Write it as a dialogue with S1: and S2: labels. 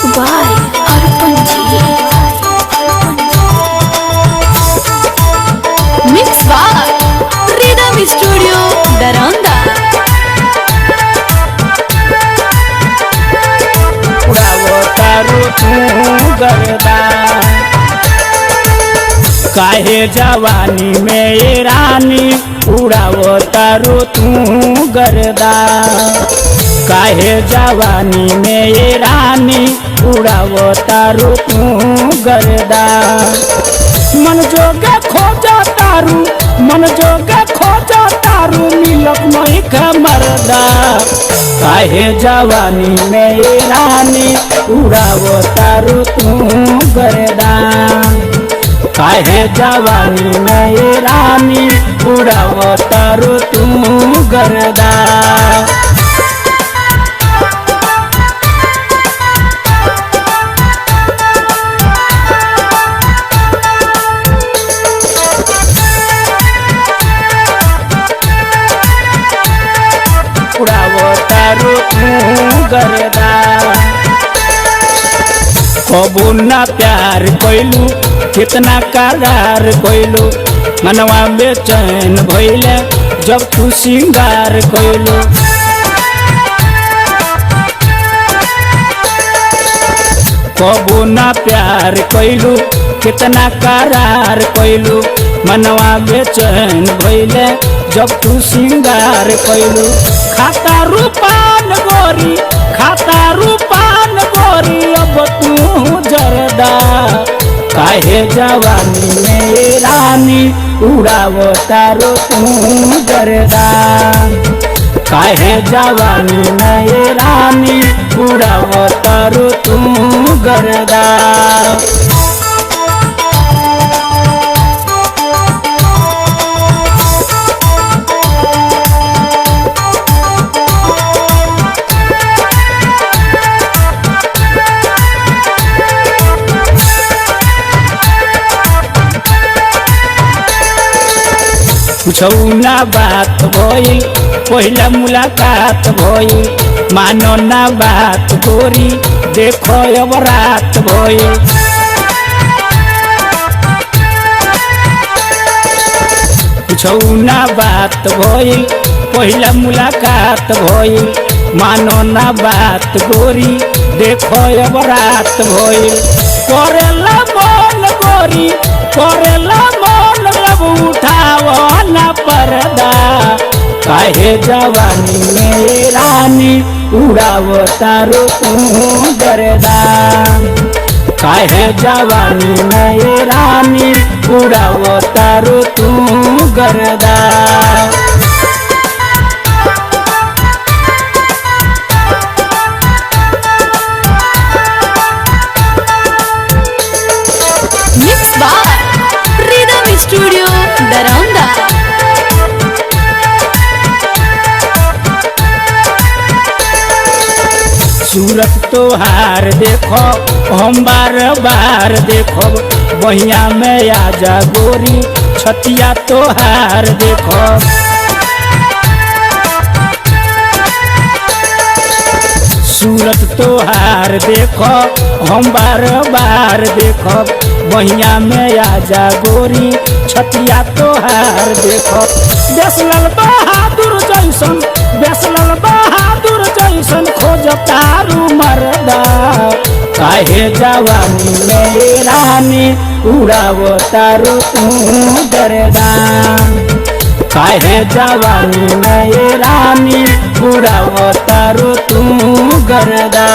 S1: Music by Arpan Ji. Mix by Rhythm Studio Daranda.
S2: उड़ावतारू तू गर्दा काहे जवानी में ये रानी उड़ावतारू तू गर्दा काहे जवानी में ये रानी उड़ावतारू तू गर्दा मन जोगे खोजा तारू मन जोगे खोजा तारू मिलक नहीं का मरदा काहे जवानी में ये रानी उड़ावतारू तू गर्दा काहे जवानी में ये रानी उड़ावतारू तू गर्दा उड़ावतारू तू गर्दा कबू ना प्यार कोइलू कितना करार कोइलू मनवा बेचैन भइले जब तू सिंगार कोइलू कबू ना प्यार कोइलू कितना करार कोइलू मनवा बेचैन भइले जब तू सिंगार कोइलू खाता रूपान गोरी अब तू जरदा काहे जवानी में ये रानी उड़ावतारू तू गर्दा काहे जवानी में ये रानी उड़ावतारू तू गर्दा कुछ ना बात भइल पहला मुलाकात भइल मानो ना बात गोरी देखो अब रात भइल कुछ ना बात भइल पहला मुलाकात भइल मानो ना बात गोरी देखो अब रात भइल करेला मन गोरी करेला मन अब उठावा ना पर्दा काहे जवानी में रानी उड़ावतारू तू गर्दा काहे जवानी में रानी उड़ावतारू तू गर्दा
S1: Mix by Rhythm Studio Daranda.
S2: सूरत तोहार देखो हम बार बार देखो बहिया में आजा गोरी छतिया तोहार देखो सूरत तोहार देखो हम बार बार देखो बहिया में आजा गोरी छतिया तोहार देखो बेसलल बहादुर जैसन खोज तारू मरदा काहे जवानी में रानी उड़ावतारू तू गर्दा काहे जवानी में रानी उड़ावतारू तू गर्दा।